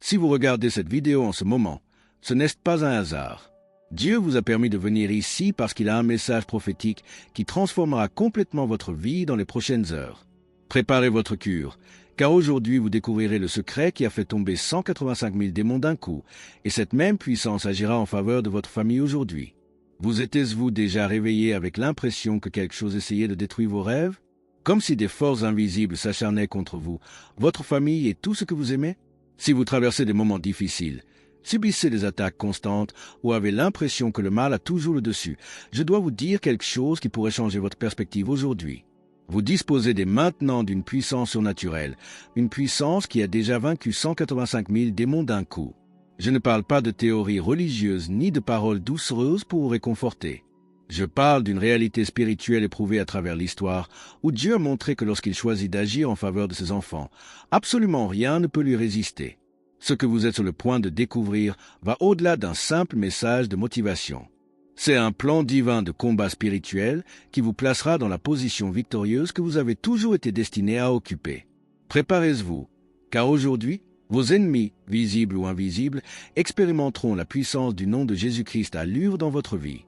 Si vous regardez cette vidéo en ce moment, ce n'est pas un hasard. Dieu vous a permis de venir ici parce qu'il a un message prophétique qui transformera complètement votre vie dans les prochaines heures. Préparez votre cure, car aujourd'hui vous découvrirez le secret qui a fait tomber 185 000 démons d'un coup, et cette même puissance agira en faveur de votre famille aujourd'hui. Vous êtes-vous déjà réveillé avec l'impression que quelque chose essayait de détruire vos rêves? Comme si des forces invisibles s'acharnaient contre vous, votre famille et tout ce que vous aimez? Si vous traversez des moments difficiles, subissez des attaques constantes ou avez l'impression que le mal a toujours le dessus, je dois vous dire quelque chose qui pourrait changer votre perspective aujourd'hui. Vous disposez dès maintenant d'une puissance surnaturelle, une puissance qui a déjà vaincu 185 000 démons d'un coup. Je ne parle pas de théories religieuses ni de paroles doucereuses pour vous réconforter. Je parle d'une réalité spirituelle éprouvée à travers l'histoire, où Dieu a montré que lorsqu'il choisit d'agir en faveur de ses enfants, absolument rien ne peut lui résister. Ce que vous êtes sur le point de découvrir va au-delà d'un simple message de motivation. C'est un plan divin de combat spirituel qui vous placera dans la position victorieuse que vous avez toujours été destiné à occuper. Préparez-vous, car aujourd'hui, vos ennemis, visibles ou invisibles, expérimenteront la puissance du nom de Jésus-Christ à l'œuvre dans votre vie.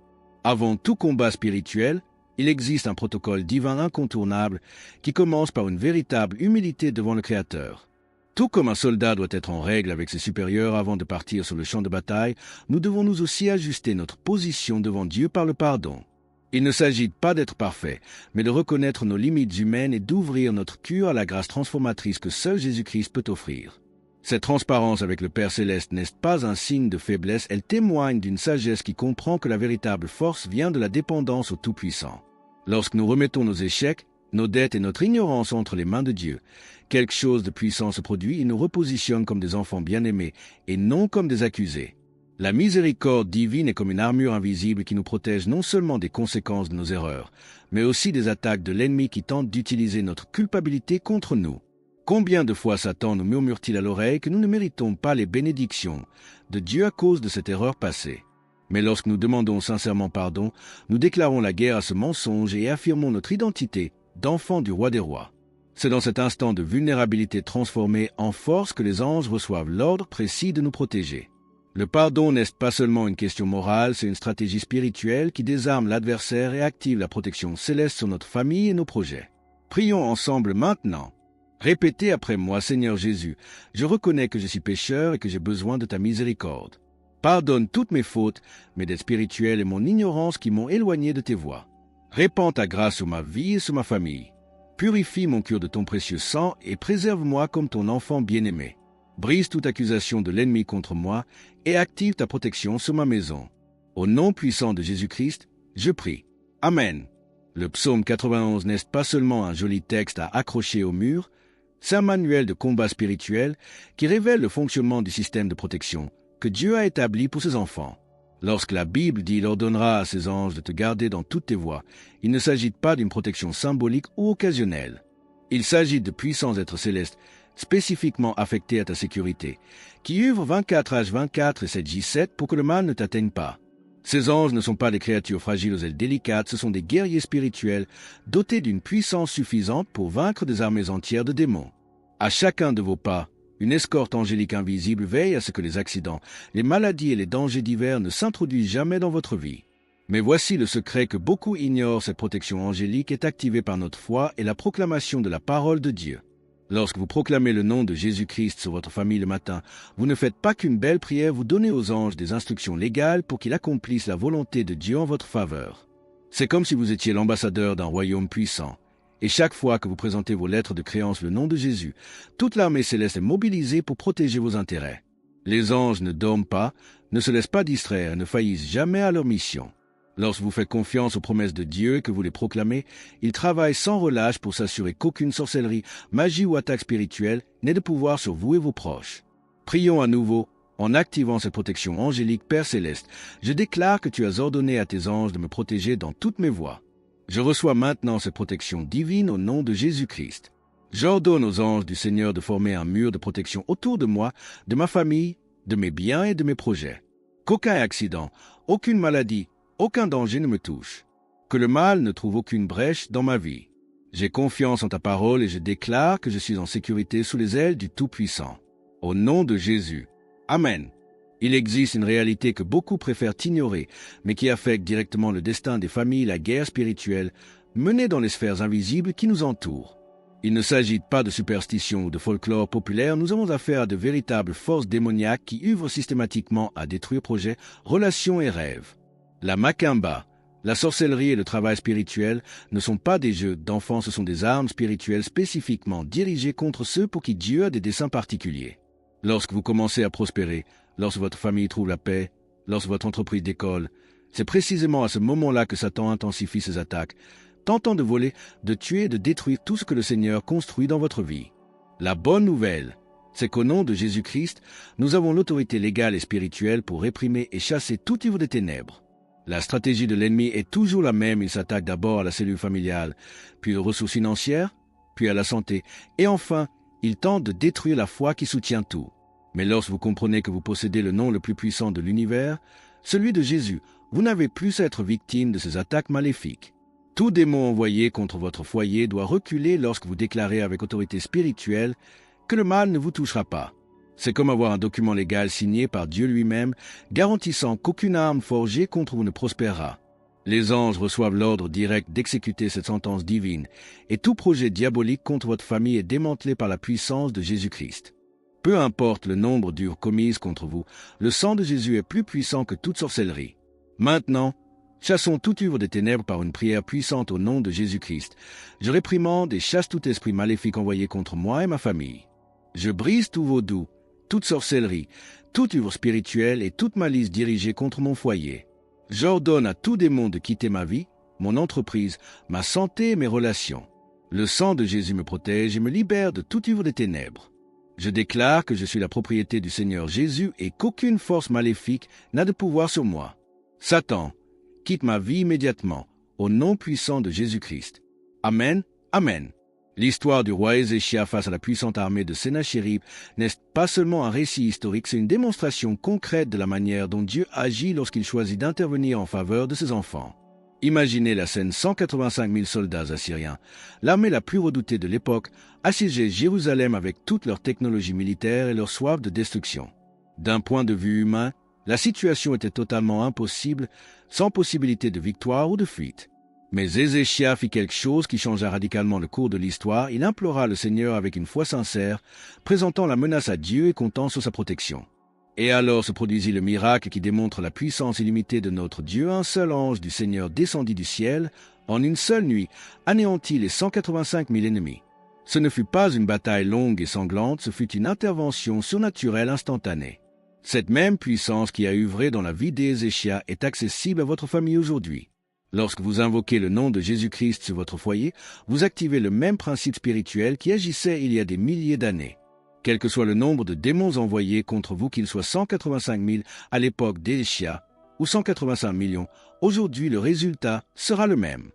Avant tout combat spirituel, il existe un protocole divin incontournable qui commence par une véritable humilité devant le Créateur. Tout comme un soldat doit être en règle avec ses supérieurs avant de partir sur le champ de bataille, nous devons nous aussi ajuster notre position devant Dieu par le pardon. Il ne s'agit pas d'être parfait, mais de reconnaître nos limites humaines et d'ouvrir notre cœur à la grâce transformatrice que seul Jésus-Christ peut offrir. Cette transparence avec le Père Céleste n'est pas un signe de faiblesse, elle témoigne d'une sagesse qui comprend que la véritable force vient de la dépendance au Tout-Puissant. Lorsque nous remettons nos échecs, nos dettes et notre ignorance entre les mains de Dieu, quelque chose de puissant se produit et nous repositionne comme des enfants bien-aimés et non comme des accusés. La miséricorde divine est comme une armure invisible qui nous protège non seulement des conséquences de nos erreurs, mais aussi des attaques de l'ennemi qui tente d'utiliser notre culpabilité contre nous. Combien de fois Satan nous murmure-t-il à l'oreille que nous ne méritons pas les bénédictions de Dieu à cause de cette erreur passée? Mais lorsque nous demandons sincèrement pardon, nous déclarons la guerre à ce mensonge et affirmons notre identité d'enfant du roi des rois. C'est dans cet instant de vulnérabilité transformée en force que les anges reçoivent l'ordre précis de nous protéger. Le pardon n'est pas seulement une question morale, c'est une stratégie spirituelle qui désarme l'adversaire et active la protection céleste sur notre famille et nos projets. Prions ensemble maintenant. Répétez après moi, Seigneur Jésus, je reconnais que je suis pécheur et que j'ai besoin de ta miséricorde. Pardonne toutes mes fautes, mes dettes spirituelles et mon ignorance qui m'ont éloigné de tes voies. Répands ta grâce sur ma vie et sur ma famille. Purifie mon cœur de ton précieux sang et préserve-moi comme ton enfant bien-aimé. Brise toute accusation de l'ennemi contre moi et active ta protection sur ma maison. Au nom puissant de Jésus-Christ, je prie. Amen. Le psaume 91 n'est pas seulement un joli texte à accrocher au mur, c'est un manuel de combat spirituel qui révèle le fonctionnement du système de protection que Dieu a établi pour ses enfants. Lorsque la Bible dit « Il ordonnera à ses anges de te garder dans toutes tes voies », il ne s'agit pas d'une protection symbolique ou occasionnelle. Il s'agit de puissants êtres célestes spécifiquement affectés à ta sécurité, qui œuvrent 24h24 et 7h7 pour que le mal ne t'atteigne pas. Ces anges ne sont pas des créatures fragiles aux ailes délicates, ce sont des guerriers spirituels dotés d'une puissance suffisante pour vaincre des armées entières de démons. À chacun de vos pas, une escorte angélique invisible veille à ce que les accidents, les maladies et les dangers divers ne s'introduisent jamais dans votre vie. Mais voici le secret que beaucoup ignorent, cette protection angélique est activée par notre foi et la proclamation de la parole de Dieu. Lorsque vous proclamez le nom de Jésus-Christ sur votre famille le matin, vous ne faites pas qu'une belle prière, vous donnez aux anges des instructions légales pour qu'ils accomplissent la volonté de Dieu en votre faveur. C'est comme si vous étiez l'ambassadeur d'un royaume puissant. Et chaque fois que vous présentez vos lettres de créance le nom de Jésus, toute l'armée céleste est mobilisée pour protéger vos intérêts. Les anges ne dorment pas, ne se laissent pas distraire et ne faillissent jamais à leur mission. Lorsque vous faites confiance aux promesses de Dieu et que vous les proclamez, ils travaillent sans relâche pour s'assurer qu'aucune sorcellerie, magie ou attaque spirituelle n'ait de pouvoir sur vous et vos proches. Prions à nouveau. En activant cette protection angélique, Père Céleste, je déclare que tu as ordonné à tes anges de me protéger dans toutes mes voies. Je reçois maintenant cette protection divine au nom de Jésus-Christ. J'ordonne aux anges du Seigneur de former un mur de protection autour de moi, de ma famille, de mes biens et de mes projets. Qu'aucun accident, aucune maladie, aucun danger ne me touche. Que le mal ne trouve aucune brèche dans ma vie. J'ai confiance en ta parole et je déclare que je suis en sécurité sous les ailes du Tout-Puissant. Au nom de Jésus. Amen. Il existe une réalité que beaucoup préfèrent ignorer, mais qui affecte directement le destin des familles, la guerre spirituelle, menée dans les sphères invisibles qui nous entourent. Il ne s'agit pas de superstitions ou de folklore populaire, nous avons affaire à de véritables forces démoniaques qui œuvrent systématiquement à détruire projets, relations et rêves. La Macumba, la sorcellerie et le travail spirituel ne sont pas des jeux d'enfants, ce sont des armes spirituelles spécifiquement dirigées contre ceux pour qui Dieu a des desseins particuliers. Lorsque vous commencez à prospérer, lorsque votre famille trouve la paix, lorsque votre entreprise décolle, c'est précisément à ce moment-là que Satan intensifie ses attaques, tentant de voler, de tuer et de détruire tout ce que le Seigneur construit dans votre vie. La bonne nouvelle, c'est qu'au nom de Jésus-Christ, nous avons l'autorité légale et spirituelle pour réprimer et chasser tout ivre des ténèbres. La stratégie de l'ennemi est toujours la même, il s'attaque d'abord à la cellule familiale, puis aux ressources financières, puis à la santé, et enfin, il tente de détruire la foi qui soutient tout. Mais lorsque vous comprenez que vous possédez le nom le plus puissant de l'univers, celui de Jésus, vous n'avez plus à être victime de ces attaques maléfiques. Tout démon envoyé contre votre foyer doit reculer lorsque vous déclarez avec autorité spirituelle que le mal ne vous touchera pas. C'est comme avoir un document légal signé par Dieu lui-même, garantissant qu'aucune arme forgée contre vous ne prospérera. Les anges reçoivent l'ordre direct d'exécuter cette sentence divine, et tout projet diabolique contre votre famille est démantelé par la puissance de Jésus-Christ. Peu importe le nombre d'ures commises contre vous, le sang de Jésus est plus puissant que toute sorcellerie. Maintenant, chassons toute œuvre des ténèbres par une prière puissante au nom de Jésus-Christ. Je réprimande et chasse tout esprit maléfique envoyé contre moi et ma famille. Je brise tout vaudou, toute sorcellerie, toute œuvre spirituelle et toute malice dirigée contre mon foyer. J'ordonne à tout démon de quitter ma vie, mon entreprise, ma santé et mes relations. Le sang de Jésus me protège et me libère de toute œuvre des ténèbres. Je déclare que je suis la propriété du Seigneur Jésus et qu'aucune force maléfique n'a de pouvoir sur moi. Satan, quitte ma vie immédiatement, au nom puissant de Jésus-Christ. Amen, Amen. L'histoire du roi Ézéchias face à la puissante armée de Sennachérib n'est pas seulement un récit historique, c'est une démonstration concrète de la manière dont Dieu agit lorsqu'il choisit d'intervenir en faveur de ses enfants. Imaginez la scène, 185 000 soldats assyriens, l'armée la plus redoutée de l'époque, assiégeaient Jérusalem avec toute leur technologie militaire et leur soif de destruction. D'un point de vue humain, la situation était totalement impossible, sans possibilité de victoire ou de fuite. Mais Ézéchias fit quelque chose qui changea radicalement le cours de l'histoire. Il implora le Seigneur avec une foi sincère, présentant la menace à Dieu et comptant sur sa protection. Et alors se produisit le miracle qui démontre la puissance illimitée de notre Dieu. Un seul ange du Seigneur descendit du ciel, en une seule nuit, anéantit les 185 000 ennemis. Ce ne fut pas une bataille longue et sanglante, ce fut une intervention surnaturelle instantanée. Cette même puissance qui a œuvré dans la vie d'Ézéchias est accessible à votre famille aujourd'hui. Lorsque vous invoquez le nom de Jésus-Christ sur votre foyer, vous activez le même principe spirituel qui agissait il y a des milliers d'années. Quel que soit le nombre de démons envoyés contre vous, qu'ils soient 185 000 à l'époque d'Ézéchias ou 185 millions, aujourd'hui le résultat sera le même.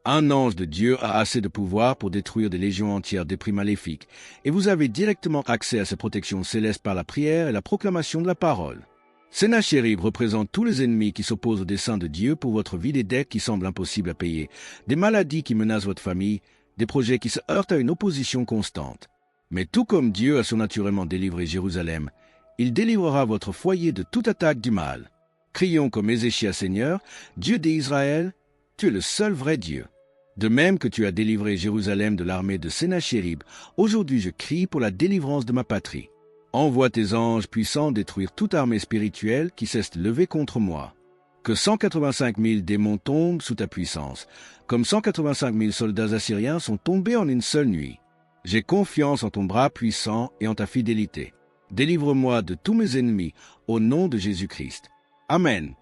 Un ange de Dieu a assez de pouvoir pour détruire des légions entières d'esprits maléfiques, et vous avez directement accès à ces protections célestes par la prière et la proclamation de la parole. Sennachérib représente tous les ennemis qui s'opposent au dessein de Dieu pour votre vie, des dettes qui semblent impossibles à payer, des maladies qui menacent votre famille, des projets qui se heurtent à une opposition constante. Mais tout comme Dieu a surnaturellement délivré Jérusalem, il délivrera votre foyer de toute attaque du mal. Crions comme Ézéchias, Seigneur, Dieu d'Israël, tu es le seul vrai Dieu. De même que tu as délivré Jérusalem de l'armée de Sennachérib, aujourd'hui je crie pour la délivrance de ma patrie. Envoie tes anges puissants détruire toute armée spirituelle qui s'est levée contre moi. Que 185 000 démons tombent sous ta puissance, comme 185 000 soldats assyriens sont tombés en une seule nuit. J'ai confiance en ton bras puissant et en ta fidélité. Délivre-moi de tous mes ennemis, au nom de Jésus-Christ. Amen.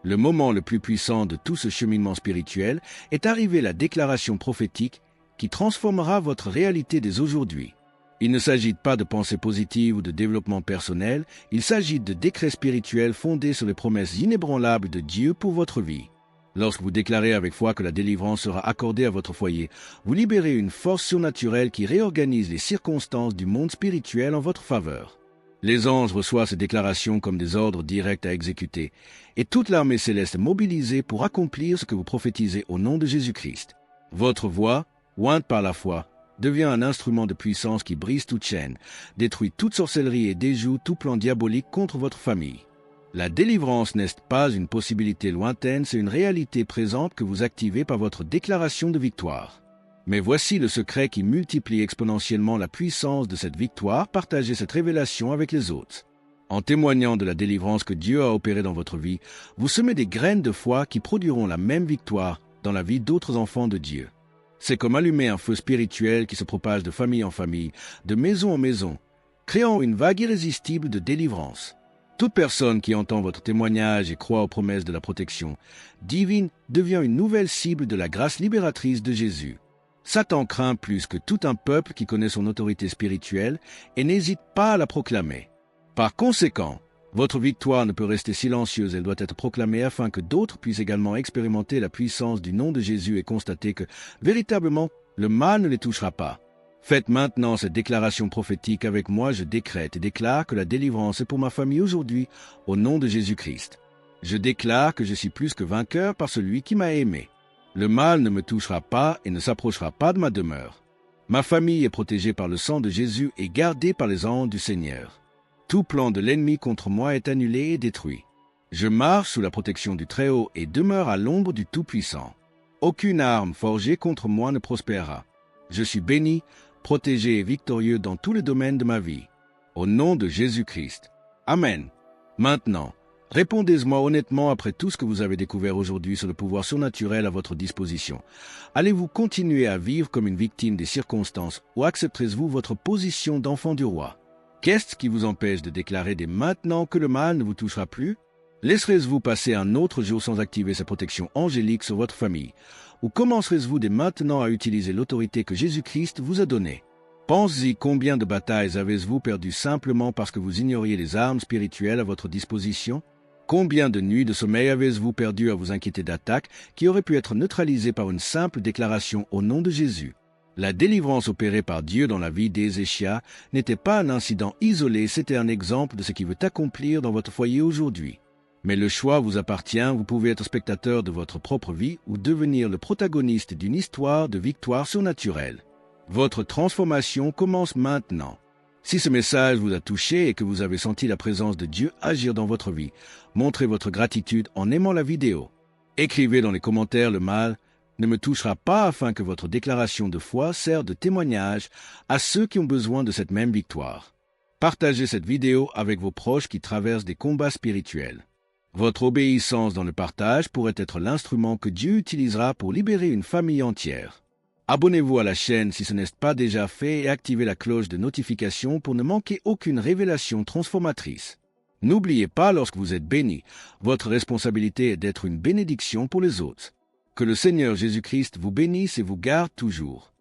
Le moment le plus puissant de tout ce cheminement spirituel est arrivé, la déclaration prophétique qui transformera votre réalité dès aujourd'hui. Il ne s'agit pas de pensées positives ou de développement personnel, il s'agit de décrets spirituels fondés sur les promesses inébranlables de Dieu pour votre vie. Lorsque vous déclarez avec foi que la délivrance sera accordée à votre foyer, vous libérez une force surnaturelle qui réorganise les circonstances du monde spirituel en votre faveur. Les anges reçoivent ces déclarations comme des ordres directs à exécuter, et toute l'armée céleste est mobilisée pour accomplir ce que vous prophétisez au nom de Jésus-Christ. Votre voix, ointe par la foi, Deviens un instrument de puissance qui brise toute chaîne, détruit toute sorcellerie et déjoue tout plan diabolique contre votre famille. La délivrance n'est pas une possibilité lointaine, c'est une réalité présente que vous activez par votre déclaration de victoire. Mais voici le secret qui multiplie exponentiellement la puissance de cette victoire, partagez cette révélation avec les autres. En témoignant de la délivrance que Dieu a opérée dans votre vie, vous semez des graines de foi qui produiront la même victoire dans la vie d'autres enfants de Dieu. C'est comme allumer un feu spirituel qui se propage de famille en famille, de maison en maison, créant une vague irrésistible de délivrance. Toute personne qui entend votre témoignage et croit aux promesses de la protection divine devient une nouvelle cible de la grâce libératrice de Jésus. Satan craint plus que tout un peuple qui connaît son autorité spirituelle et n'hésite pas à la proclamer. Par conséquent, votre victoire ne peut rester silencieuse, elle doit être proclamée afin que d'autres puissent également expérimenter la puissance du nom de Jésus et constater que, véritablement, le mal ne les touchera pas. Faites maintenant cette déclaration prophétique avec moi, je décrète et déclare que la délivrance est pour ma famille aujourd'hui, au nom de Jésus-Christ. Je déclare que je suis plus que vainqueur par celui qui m'a aimé. Le mal ne me touchera pas et ne s'approchera pas de ma demeure. Ma famille est protégée par le sang de Jésus et gardée par les anges du Seigneur. Tout plan de l'ennemi contre moi est annulé et détruit. Je marche sous la protection du Très-Haut et demeure à l'ombre du Tout-Puissant. Aucune arme forgée contre moi ne prospérera. Je suis béni, protégé et victorieux dans tous les domaines de ma vie. Au nom de Jésus-Christ. Amen. Maintenant, répondez-moi honnêtement après tout ce que vous avez découvert aujourd'hui sur le pouvoir surnaturel à votre disposition. Allez-vous continuer à vivre comme une victime des circonstances ou accepterez-vous votre position d'enfant du roi? Qu'est-ce qui vous empêche de déclarer dès maintenant que le mal ne vous touchera plus? Laisserez-vous passer un autre jour sans activer sa protection angélique sur votre famille? Ou commencerez-vous dès maintenant à utiliser l'autorité que Jésus-Christ vous a donnée? Pensez-y, combien de batailles avez-vous perdues simplement parce que vous ignoriez les armes spirituelles à votre disposition? Combien de nuits de sommeil avez-vous perdu à vous inquiéter d'attaques qui auraient pu être neutralisées par une simple déclaration au nom de Jésus? La délivrance opérée par Dieu dans la vie d'Ézéchias n'était pas un incident isolé, c'était un exemple de ce qu'il veut accomplir dans votre foyer aujourd'hui. Mais le choix vous appartient, vous pouvez être spectateur de votre propre vie ou devenir le protagoniste d'une histoire de victoire surnaturelle. Votre transformation commence maintenant. Si ce message vous a touché et que vous avez senti la présence de Dieu agir dans votre vie, montrez votre gratitude en aimant la vidéo. Écrivez dans les commentaires le mal ne me touchera pas afin que votre déclaration de foi serve de témoignage à ceux qui ont besoin de cette même victoire. Partagez cette vidéo avec vos proches qui traversent des combats spirituels. Votre obéissance dans le partage pourrait être l'instrument que Dieu utilisera pour libérer une famille entière. Abonnez-vous à la chaîne si ce n'est pas déjà fait et activez la cloche de notification pour ne manquer aucune révélation transformatrice. N'oubliez pas, lorsque vous êtes béni, votre responsabilité est d'être une bénédiction pour les autres. Que le Seigneur Jésus-Christ vous bénisse et vous garde toujours.